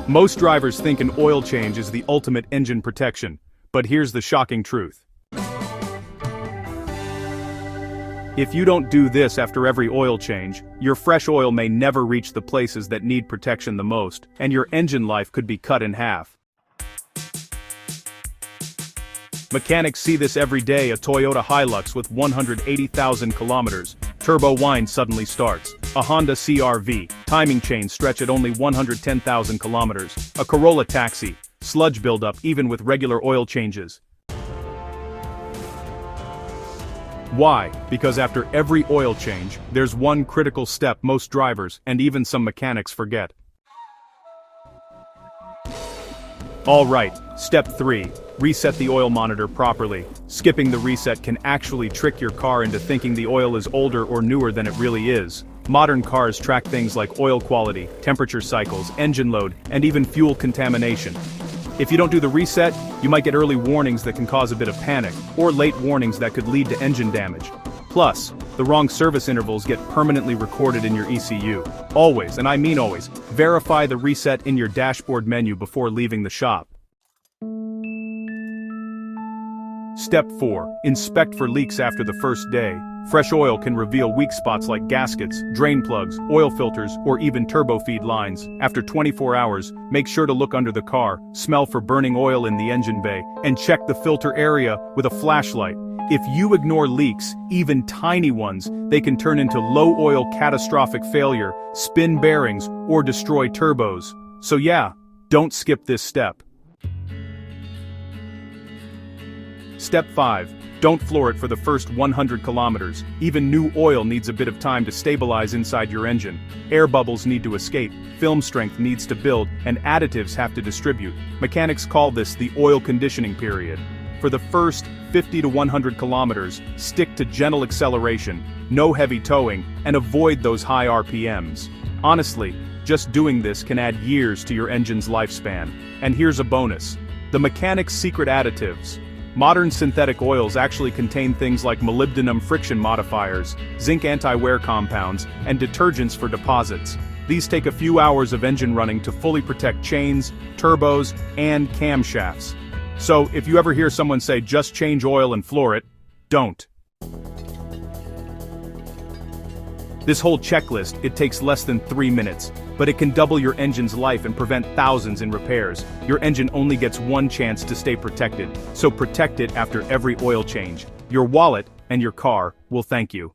Most drivers think an oil change is the ultimate engine protection, but here's the shocking truth. If you don't do this after every oil change, your fresh oil may never reach the places that need protection the most, and your engine life could be cut in half. Mechanics see this every day. A Toyota Hilux with 180,000 kilometers, turbo whine suddenly starts. A Honda CR-V, timing chains stretch at only 110,000 kilometers. A Corolla Taxi, sludge buildup even with regular oil changes. Why? Because after every oil change, there's one critical step most drivers and even some mechanics forget. Alright, step 3. Reset the oil monitor properly. Skipping the reset can actually trick your car into thinking the oil is older or newer than it really is. Modern cars track things like oil quality, temperature cycles, engine load, and even fuel contamination. If you don't do the reset, you might get early warnings that can cause a bit of panic, or late warnings that could lead to engine damage. Plus, the wrong service intervals get permanently recorded in your ECU. Always, and I mean always, verify the reset in your dashboard menu before leaving the shop. Step 4. Inspect for leaks after the first day. Fresh oil can reveal weak spots like gaskets, drain plugs, oil filters, or even turbo feed lines. After 24 hours, make sure to look under the car, smell for burning oil in the engine bay, and check the filter area with a flashlight. If you ignore leaks, even tiny ones, they can turn into low-oil catastrophic failure, spin bearings, or destroy turbos. So yeah, don't skip this step. Step 5. Don't floor it for the first 100 kilometers. Even new oil needs a bit of time to stabilize inside your engine. Air bubbles need to escape, film strength needs to build, and additives have to distribute. Mechanics call this the oil conditioning period. For the first 50 to 100 kilometers, stick to gentle acceleration, no heavy towing, and avoid those high RPMs. Honestly, just doing this can add years to your engine's lifespan. And here's a bonus. The mechanic's secret additives. Modern synthetic oils actually contain things like molybdenum friction modifiers, zinc anti-wear compounds, and detergents for deposits. These take a few hours of engine running to fully protect chains, turbos, and camshafts. So, if you ever hear someone say just change oil and floor it, don't. This whole checklist, it takes less than 3 minutes, but it can double your engine's life and prevent thousands in repairs. Your engine only gets one chance to stay protected, so protect it after every oil change. Your wallet and your car will thank you.